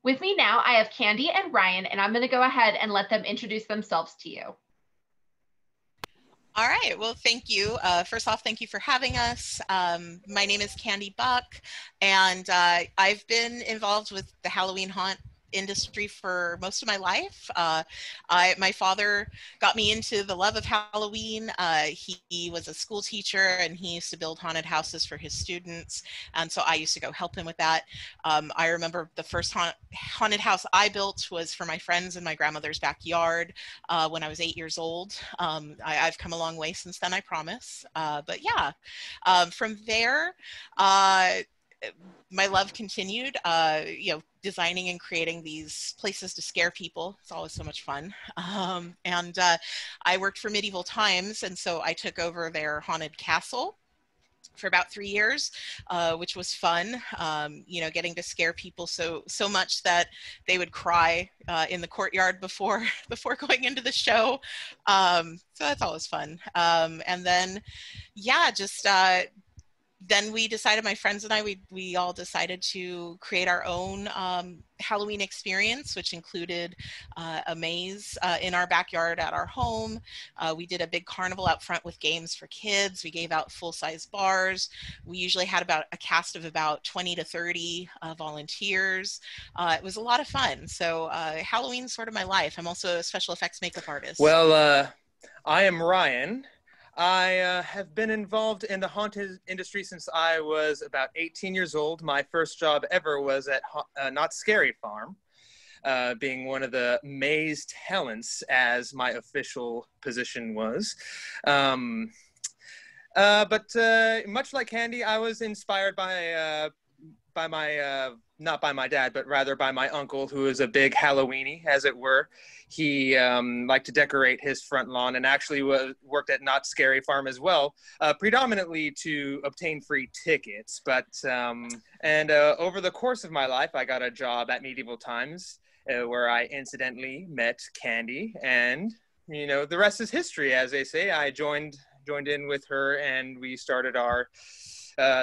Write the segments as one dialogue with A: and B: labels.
A: With me now, I have Candy and Ryan, and I'm going to go ahead and let them introduce themselves to you.
B: All right. Well, thank you. First off, thank you for having us. My name is Candy Buck, and I've been involved with the Halloween haunt industry for most of my life. My father got me into the love of Halloween. He was a school teacher, and he used to build haunted houses for his students, and so I used to go help him with that. I remember the first haunted house I built was for my friends in my grandmother's backyard when I was 8 years old. I've come a long way since then, I promise. But yeah, from there, my love continued, designing and creating these places to scare people. It's always so much fun. And I worked for Medieval Times, and so I took over their haunted castle for about 3 years, which was fun. Getting to scare people so much that they would cry in the courtyard before going into the show. So that's always fun. And then, yeah, just then we decided, my friends and I, we all decided to create our own Halloween experience, which included a maze in our backyard at our home. We did a big carnival out front with games for kids. We gave out full-size bars. We usually had about a cast of about 20 to 30 volunteers. It was a lot of fun. So Halloween's sort of my life. I'm also a special effects makeup artist.
C: Well, I am Ryan. I have been involved in the haunted industry since I was about 18 years old. My first job ever was at Not Scary Farm, being one of the maze talents, as my official position was. But much like Candy, I was inspired by my, not by my dad, but rather by my uncle, who is a big Halloweenie, as it were. He liked to decorate his front lawn, and actually worked at Not Scary Farm as well, predominantly to obtain free tickets. But over the course of my life, I got a job at Medieval Times, where I incidentally met Candy, and the rest is history, as they say. I joined in with her, and we started our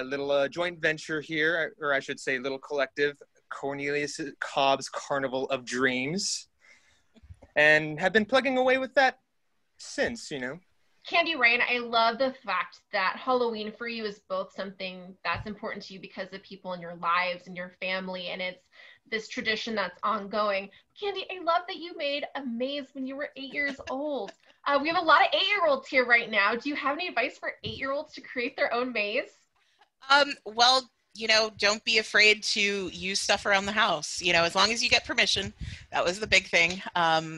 C: little joint venture here, or I should say little collective, Cornelius Cobb's Carnival of Dreams, and have been plugging away with that since.
A: Candy, Ryan, I love the fact that Halloween for you is both something that's important to you because of people in your lives and your family, and it's this tradition that's ongoing. Candy, I love that you made a maze when you were 8 years old. We have a lot of 8-year-olds here right now. Do you have any advice for 8-year-olds to create their own maze?
B: Well, don't be afraid to use stuff around the house, as long as you get permission. That was the big thing.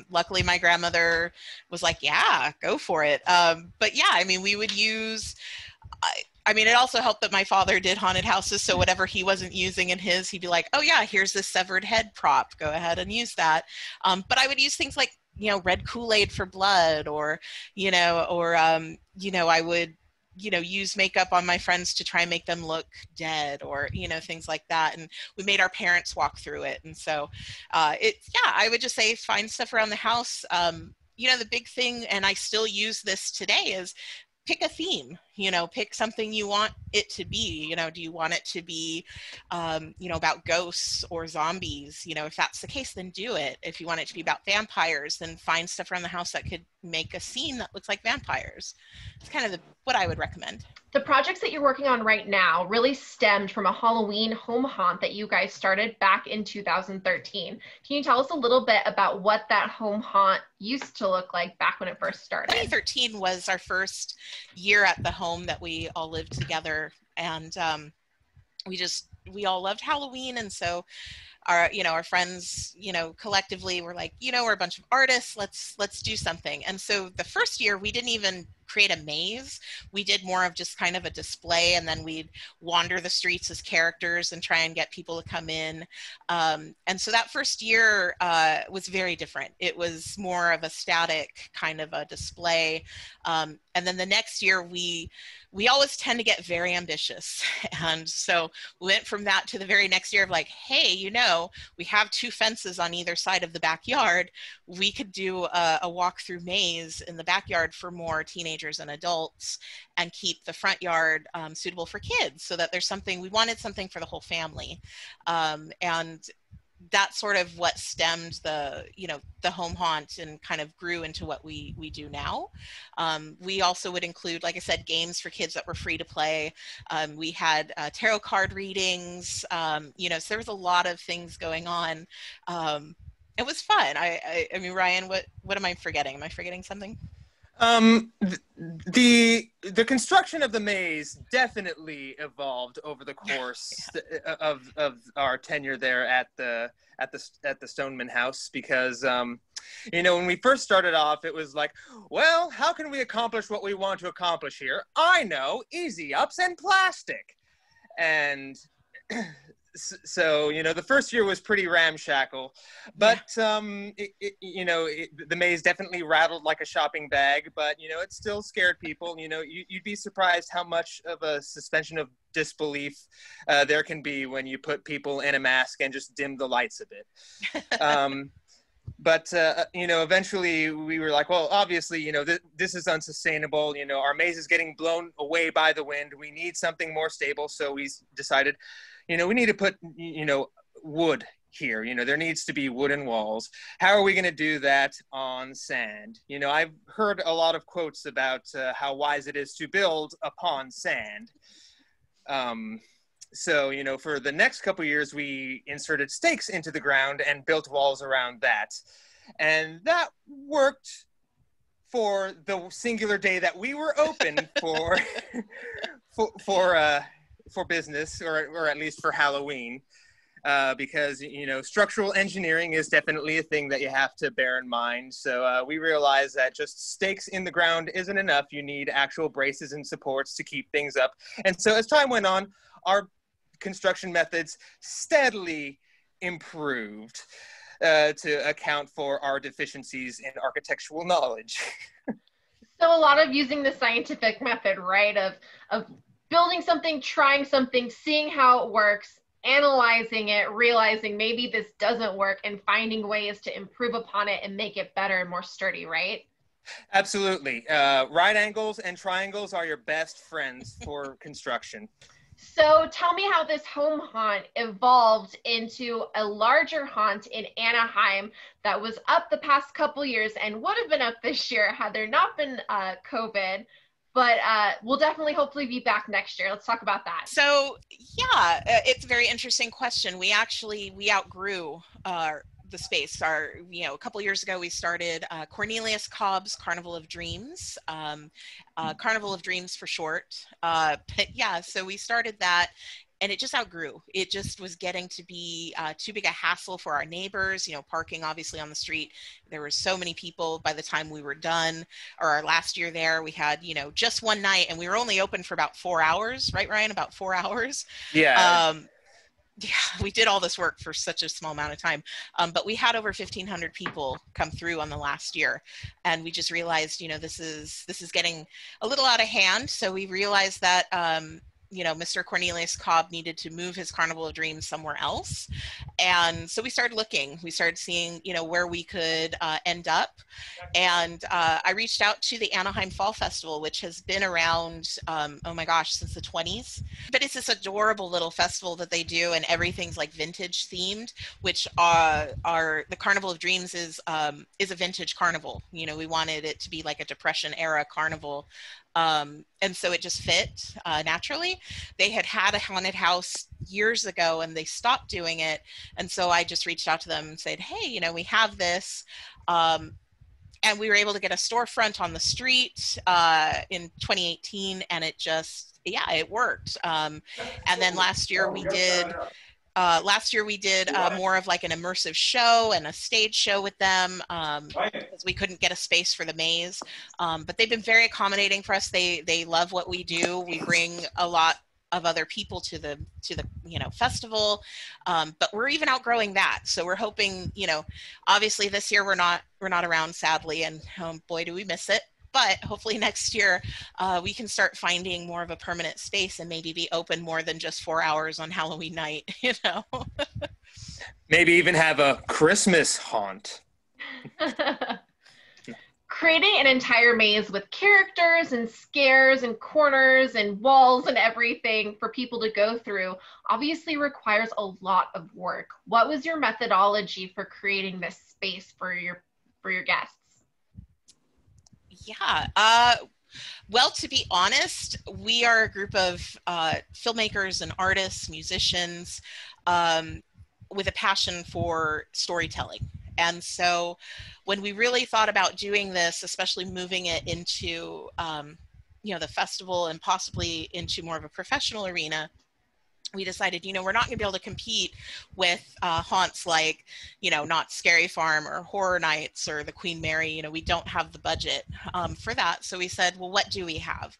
B: Luckily, my grandmother was like, yeah, go for it. But yeah, we would use, it also helped that my father did haunted houses, so whatever he wasn't using in his, he'd be like, oh yeah, here's this severed head prop. Go ahead and use that. But I would use things like, red Kool-Aid for blood, or I would use makeup on my friends to try and make them look dead, or things like that. And we made our parents walk through it. And so I would just say find stuff around the house. The big thing, and I still use this today, is pick a theme. Pick something you want it to be. Do you want it to be about ghosts or zombies? If that's the case, then do it. If you want it to be about vampires, then find stuff around the house that could make a scene that looks like vampires. It's kind of what I would recommend.
A: The projects that you're working on right now really stemmed from a Halloween home haunt that you guys started back in 2013. Can you tell us a little bit about what that home haunt used to look like back when it first started?
B: 2013 was our first year at the home that we all lived together, and we all loved Halloween, and so our friends, collectively were like, we're a bunch of artists, let's do something. And so the first year we didn't even create a maze. We did more of just kind of a display, and then we'd wander the streets as characters and try and get people to come in. And so that first year was very different. It was more of a static kind of a display. And then the next year we always tend to get very ambitious. And so we went from that to the very next year of like, hey, we have 2 fences on either side of the backyard. We could do a walk-through maze in the backyard for more teenagers and adults, and keep the front yard suitable for kids, so that we wanted something for the whole family. And that's sort of what stemmed the, you know, the home haunt and kind of grew into what we do now. We also would include, like I said, games for kids that were free to play. We had tarot card readings, you know, so there was a lot of things going on. It was fun. I mean, Ryan, what am I forgetting? Am I forgetting something?
C: The construction of the maze definitely evolved over the course of our tenure there at the Stoneman House, because you know, when we first started off, it was like, well, how can we accomplish what we want to accomplish here? I know, easy ups and plastic. And so, you know, the first year was pretty ramshackle, but you know, the maze definitely rattled like a shopping bag, but you know, it still scared people. You know, you'd be surprised how much of a suspension of disbelief there can be when you put people in a mask and just dim the lights a bit. But you know, eventually we were like, well, obviously, you know, this is unsustainable. You know, our maze is getting blown away by the wind. We need something more stable. So we decided, you know, we need to put, you know, wood here. You know, there needs to be wooden walls. How are we going to do that on sand? You know, I've heard a lot of quotes about how wise it is to build upon sand. So, you know, for the next couple of years, we inserted stakes into the ground and built walls around that. And that worked for the singular day that we were open for for business, or at least for Halloween, because, you know, structural engineering is definitely a thing that you have to bear in mind. So we realized that just stakes in the ground isn't enough. You need actual braces and supports to keep things up. And so as time went on, our construction methods steadily improved to account for our deficiencies in architectural knowledge.
A: So a lot of using the scientific method, right? Of building something, trying something, seeing how it works, analyzing it, realizing maybe this doesn't work, and finding ways to improve upon it and make it better and more sturdy, right?
C: Absolutely. Right angles and triangles are your best friends for construction.
A: So tell me how this home haunt evolved into a larger haunt in Anaheim that was up the past couple years and would have been up this year had there not been COVID, but we'll definitely hopefully be back next year. Let's talk about that.
B: So yeah, it's a very interesting question. We outgrew the space. You know, a couple years ago we started Cornelius Cobb's Carnival of Dreams, Carnival of Dreams for short. But yeah, so we started that, and it just outgrew. It just was getting to be too big a hassle for our neighbors. You know, parking obviously on the street. There were so many people by the time we were done. Or our last year there, we had, you know, just one night, and we were only open for about 4 hours, right, Ryan? About 4 hours.
C: Yeah.
B: Yeah, we did all this work for such a small amount of time, but we had over 1,500 people come through on the last year, and we just realized, you know, this is getting a little out of hand. So we realized that you know, Mr. Cornelius Cobb needed to move his Carnival of Dreams somewhere else, and so we started looking. We started seeing, you know, where we could end up, and I reached out to the Anaheim Fall Festival, which has been around, oh my gosh, since the 20s. But it's this adorable little festival that they do, and everything's like vintage themed, which the Carnival of Dreams is a vintage carnival. You know, we wanted it to be like a Depression era carnival. And so it just fit naturally. They had a haunted house years ago and they stopped doing it. And so I just reached out to them and said, hey, you know, we have this. And we were able to get a storefront on the street in 2018, and it just, yeah, it worked. And then last year we did more of like an immersive show and a stage show with them, because we couldn't get a space for the maze. But they've been very accommodating for us. They love what we do. We bring a lot of other people to the you know, festival, but we're even outgrowing that. So we're hoping, you know, obviously this year we're not around, sadly, and boy do we miss it. But hopefully next year we can start finding more of a permanent space and maybe be open more than just 4 hours on Halloween night, you know.
C: Maybe even have a Christmas haunt.
A: creating an entire maze with characters and scares and corners and walls and everything for people to go through obviously requires a lot of work. What was your methodology for creating this space for your guests?
B: Yeah. Well, to be honest, we are a group of filmmakers and artists, musicians, with a passion for storytelling. And so when we really thought about doing this, especially moving it into, the festival and possibly into more of a professional arena, we decided, we're not going to be able to compete with haunts like, Not Scary Farm or Horror Nights or the Queen Mary. We don't have the budget for that. So we said, well, what do we have?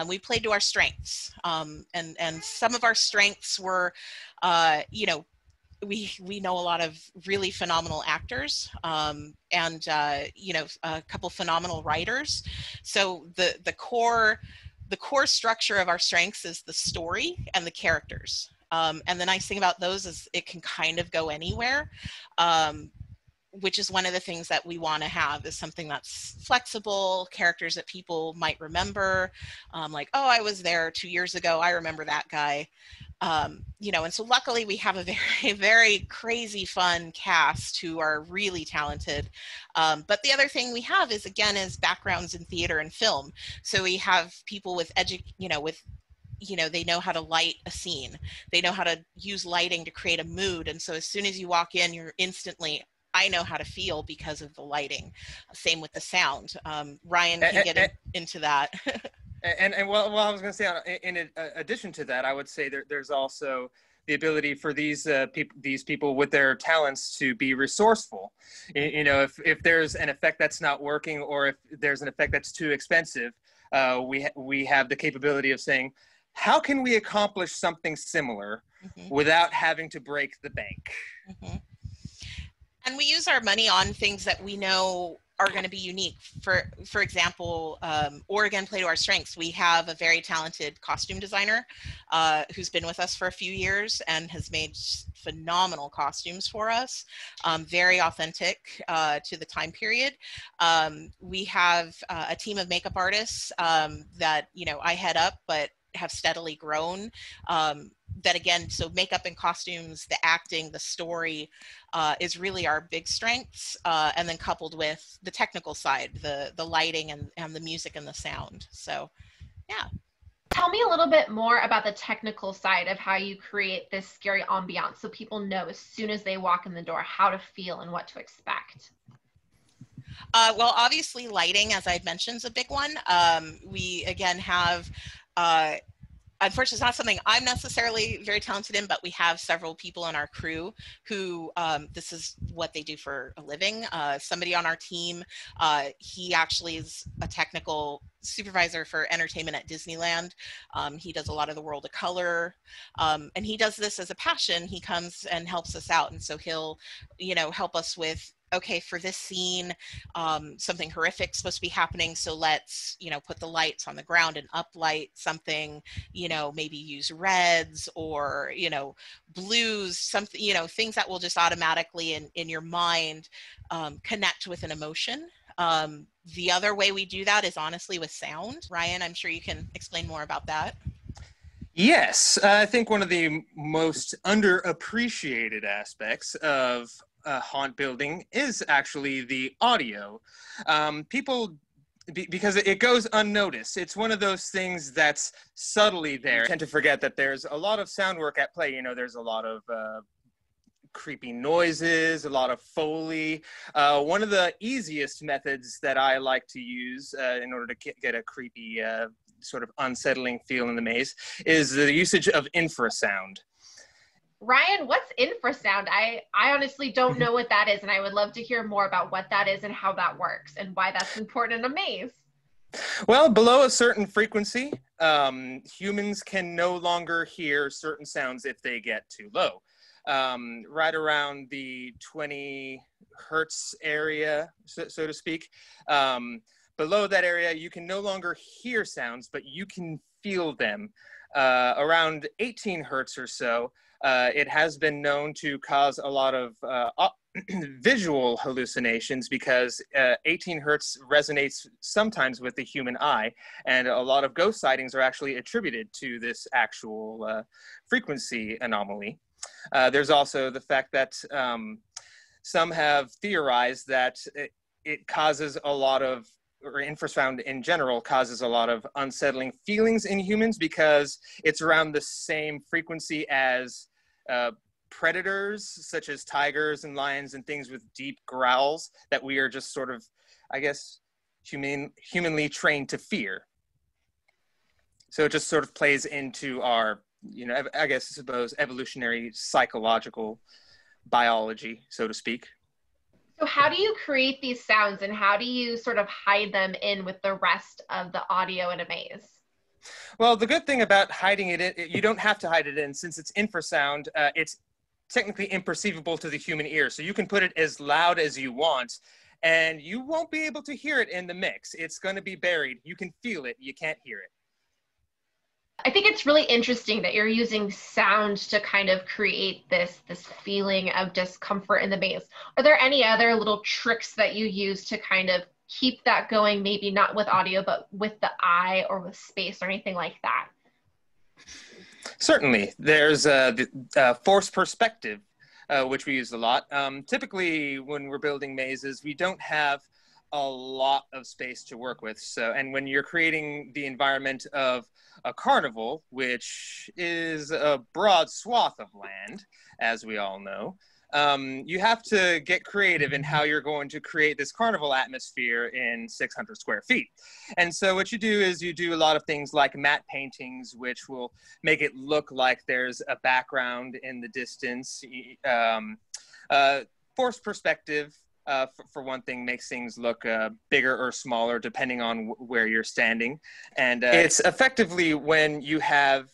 B: We played to our strengths. And some of our strengths were, we know a lot of really phenomenal actors and a couple phenomenal writers. So the core structure of our strengths is the story and the characters. And the nice thing about those is it can kind of go anywhere, which is one of the things that we want to have, is something that's flexible, characters that people might remember, like, oh, I was there 2 years ago, I remember that guy. And so luckily we have a very, very crazy fun cast who are really talented. But the other thing we have is backgrounds in theater and film. So we have people with they know how to light a scene. They know how to use lighting to create a mood. And so as soon as you walk in, you're instantly, I know how to feel because of the lighting. Same with the sound. Ryan can get into that.
C: And well, I was going to say, in addition to that, I would say there's also the ability for these people with their talents to be resourceful. If there's an effect that's not working, or if there's an effect that's too expensive, we have the capability of saying, how can we accomplish something similar without having to break the bank?
B: And we use our money on things that we know are going to be unique. For example, or again, play to our strengths. We have a very talented costume designer who's been with us for a few years and has made phenomenal costumes for us, very authentic to the time period. We have a team of makeup artists that I head up, but have steadily grown. That again, so makeup and costumes, the acting, the story is really our big strengths, and then coupled with the technical side, the lighting and the music and the sound. So, yeah.
A: Tell me a little bit more about the technical side of how you create this scary ambiance so people know as soon as they walk in the door how to feel and what to expect.
B: Well, obviously lighting, as I had mentioned, is a big one. We again have unfortunately, it's not something I'm necessarily very talented in, but we have several people in our crew who this is what they do for a living. Somebody on our team, he actually is a technical supervisor for entertainment at Disneyland. He does a lot of the World of Color, and he does this as a passion. He comes and helps us out, and so he'll, help us with, okay, for this scene, something horrific is supposed to be happening, so let's, put the lights on the ground and uplight something, maybe use reds or, blues, something, things that will just automatically in your mind connect with an emotion. The other way we do that is honestly with sound. Ryan, I'm sure you can explain more about that.
C: Yes, I think one of the most underappreciated aspects of haunt building is actually the audio. Because it goes unnoticed. It's one of those things that's subtly there. I tend to forget that there's a lot of sound work at play. There's a lot of creepy noises, a lot of Foley. One of the easiest methods that I like to use in order to get a creepy, sort of unsettling feel in the maze is the usage of infrasound.
A: Ryan, what's infrasound? I honestly don't know what that is, and I would love to hear more about what that is and how that works and why that's important in a maze.
C: Well, below a certain frequency, humans can no longer hear certain sounds if they get too low. Right around the 20 hertz area, so to speak. Below that area, you can no longer hear sounds, but you can feel them. around 18 hertz or so, it has been known to cause a lot of visual hallucinations because 18 hertz resonates sometimes with the human eye, and a lot of ghost sightings are actually attributed to this actual frequency anomaly. There's also the fact that some have theorized that it causes a lot of, or infrasound in general causes a lot of unsettling feelings in humans because it's around the same frequency as predators such as tigers and lions and things with deep growls that we are just sort of, I guess, humanly trained to fear. So it just sort of plays into our, I guess, I suppose, evolutionary psychological biology, so to speak.
A: So how do you create these sounds and how do you sort of hide them in with the rest of the audio in a maze?
C: Well, the good thing about hiding it in, you don't have to hide it in. Since it's infrasound, it's technically imperceivable to the human ear. So you can put it as loud as you want and you won't be able to hear it in the mix. It's going to be buried. You can feel it. You can't hear it.
A: I think it's really interesting that you're using sound to kind of create this feeling of discomfort in the maze. Are there any other little tricks that you use to kind of keep that going, maybe not with audio, but with the eye or with space or anything like that?
C: Certainly. There's the forced perspective, which we use a lot. Typically, when we're building mazes, we don't have a lot of space to work with. So, and when you're creating the environment of a carnival, which is a broad swath of land, as we all know, you have to get creative in how you're going to create this carnival atmosphere in 600 square feet. And so what you do is you do a lot of things like matte paintings, which will make it look like there's a background in the distance. Forced perspective, for one thing, makes things look bigger or smaller depending on where you're standing. And it's effectively when you have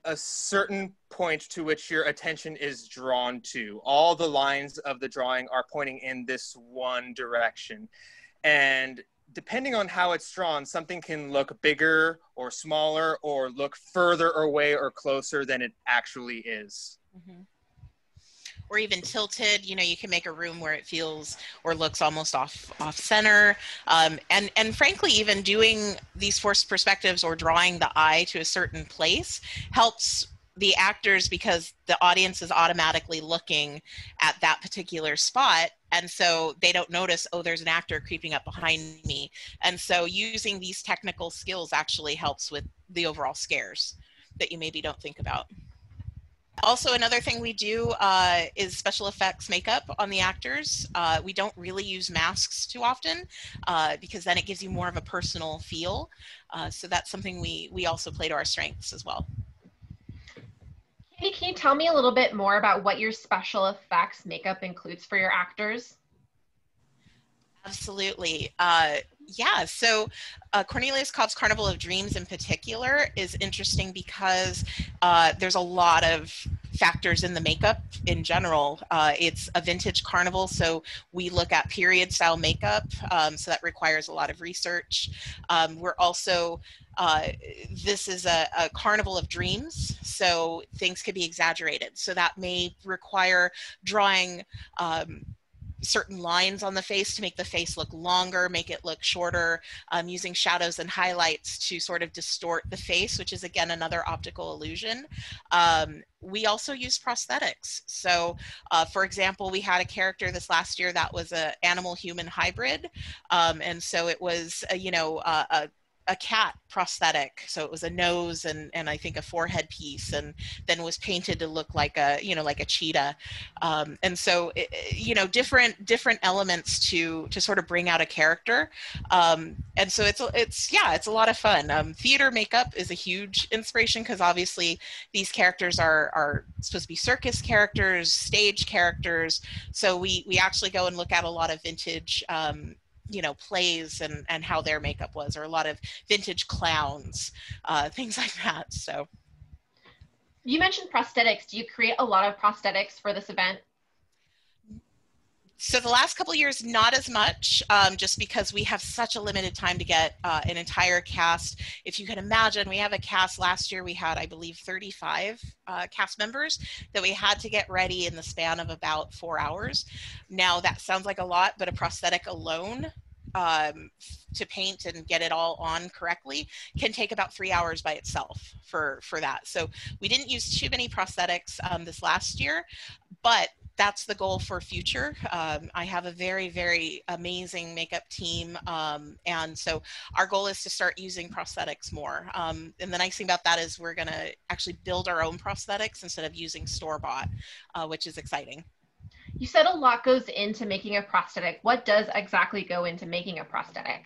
C: a certain point to which your attention is drawn to. All the lines of the drawing are pointing in this one direction. And depending on how it's drawn, something can look bigger or smaller or look further away or closer than it actually is.
B: Mm-hmm. Or even tilted, you can make a room where it feels or looks almost off center. And frankly, even doing these forced perspectives or drawing the eye to a certain place helps the actors because the audience is automatically looking at that particular spot. And so they don't notice, oh, there's an actor creeping up behind me. And so using these technical skills actually helps with the overall scares that you maybe don't think about. Also, another thing we do is special effects makeup on the actors. We don't really use masks too often because then it gives you more of a personal feel. So that's something we also play to our strengths as well.
A: Candy, can you tell me a little bit more about what your special effects makeup includes for your actors?
B: Absolutely. Yeah, so Cornelius Cobb's Carnival of Dreams in particular is interesting because there's a lot of factors in the makeup in general. It's a vintage carnival, so we look at period style makeup, so that requires a lot of research. We're also, this is a carnival of dreams, so things could be exaggerated. So that may require drawing certain lines on the face to make the face look longer, make it look shorter, using shadows and highlights to sort of distort the face, which is again another optical illusion. We also use prosthetics. So for example, we had a character this last year that was an animal-human hybrid. And so it was, a cat prosthetic. So it was a nose and I think a forehead piece, and then was painted to look like a, like a cheetah. And so, different elements to sort of bring out a character. And so it's a lot of fun. Theater makeup is a huge inspiration because obviously these characters are supposed to be circus characters, stage characters. So we actually go and look at a lot of vintage plays and how their makeup was, or a lot of vintage clowns, things like that. So
A: you mentioned prosthetics. Do you create a lot of prosthetics for this event?
B: So the last couple of years, not as much, just because we have such a limited time to get an entire cast. If you can imagine, we have a cast last year, we had, I believe, 35 cast members that we had to get ready in the span of about 4 hours. Now that sounds like a lot, but a prosthetic alone to paint and get it all on correctly can take about 3 hours by itself for that. So we didn't use too many prosthetics this last year, but that's the goal for future. I have a very, very amazing makeup team. And so our goal is to start using prosthetics more. And the nice thing about that is we're gonna actually build our own prosthetics instead of using store-bought, which is exciting.
A: You said a lot goes into making a prosthetic. What does exactly go into making a prosthetic?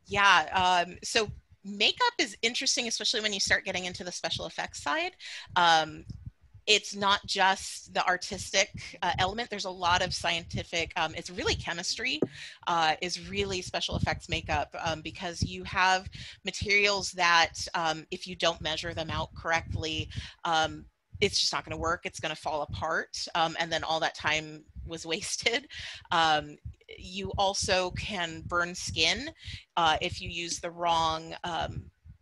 B: Yeah, so makeup is interesting, especially when you start getting into the special effects side. It's not just the artistic element. There's a lot of scientific, it's really chemistry is really special effects makeup because you have materials that if you don't measure them out correctly, it's just not going to work. It's going to fall apart. And then all that time was wasted. You also can burn skin if you use the wrong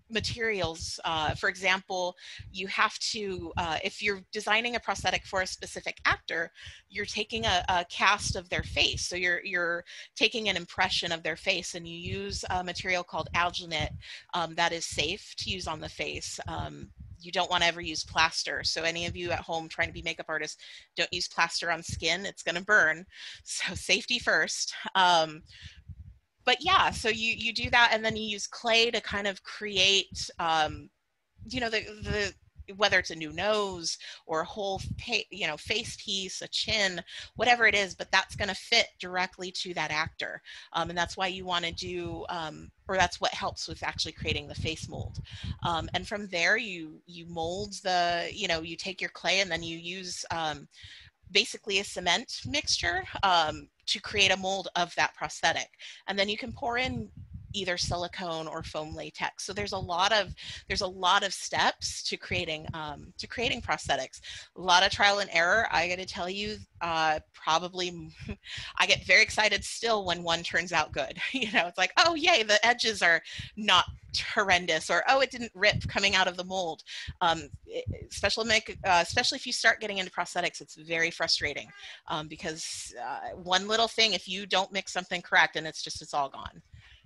B: materials. For example, you have to, if you're designing a prosthetic for a specific actor, you're taking a cast of their face. So you're taking an impression of their face, and you use a material called alginate that is safe to use on the face. You don't want to ever use plaster. So any of you at home trying to be makeup artists, don't use plaster on skin. It's going to burn. So safety first. But yeah, so you do that, and then you use clay to kind of create, you know, the whether it's a new nose or a whole face piece, a chin, whatever it is, but that's going to fit directly to that actor, and that's why you want to do, or that's what helps with actually creating the face mold. And from there, you mold the, you take your clay, and then you use basically a cement mixture to create a mold of that prosthetic, and then you can pour in either silicone or foam latex. So there's a lot of steps to creating prosthetics. A lot of trial and error. I got to tell you, probably I get very excited still when one turns out good. It's like, oh yay, the edges are not horrendous, or oh, it didn't rip coming out of the mold. Especially if you start getting into prosthetics, it's very frustrating because one little thing, if you don't mix something correct, and it's all gone.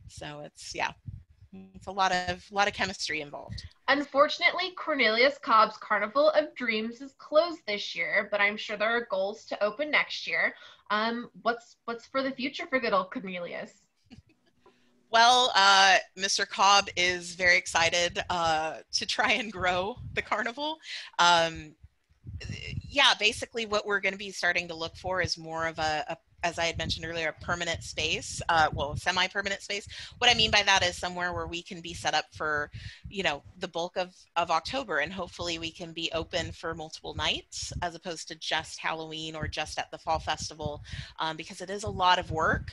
B: So it's a lot of chemistry involved.
A: Unfortunately, Cornelius Cobb's Carnival of Dreams is closed this year, but I'm sure there are goals to open next year. What's for the future for good old Cornelius?
B: Well, Mr. Cobb is very excited to try and grow the carnival. Basically what we're going to be starting to look for is more of a as I had mentioned earlier, a permanent space, semi-permanent space. What I mean by that is somewhere where we can be set up for, the bulk of October, and hopefully we can be open for multiple nights as opposed to just Halloween or just at the Fall Festival, because it is a lot of work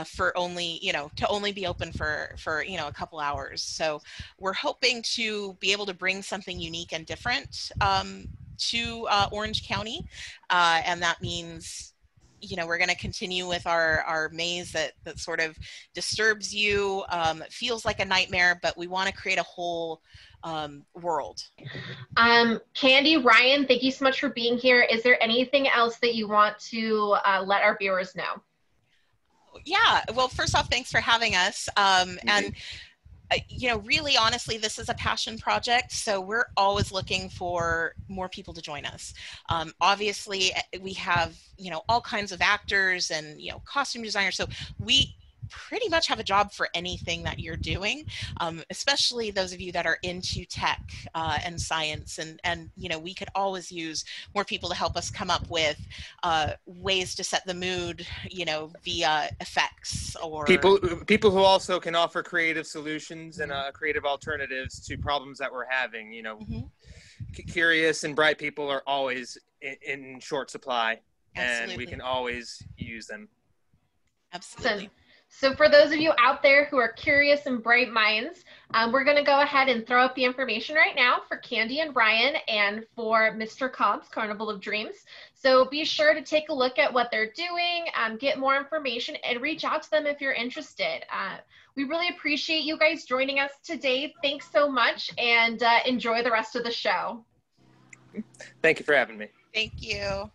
B: for only, to only be open for a couple hours. So we're hoping to be able to bring something unique and different to Orange County, and that means we're going to continue with our maze that sort of disturbs you, feels like a nightmare, but we want to create a whole world.
A: Candy, Ryan, thank you so much for being here. Is there anything else that you want to let our viewers know?
B: Yeah, well, first off, thanks for having us. And really, honestly, this is a passion project, so we're always looking for more people to join us. Obviously, we have, all kinds of actors and, costume designers, so we pretty much have a job for anything that you're doing, especially those of you that are into tech and science, and we could always use more people to help us come up with ways to set the mood, via effects, or
C: people who also can offer creative solutions and creative alternatives to problems that we're having. Curious and bright people are always in short supply. Absolutely. And we can always use them.
B: Absolutely.
A: So for those of you out there who are curious and bright minds, we're going to go ahead and throw up the information right now for Candy and Ryan and for Mr. Cobb's Carnival of Dreams. So be sure to take a look at what they're doing, get more information, and reach out to them if you're interested. We really appreciate you guys joining us today. Thanks so much, and enjoy the rest of the show.
C: Thank you for having me.
B: Thank you.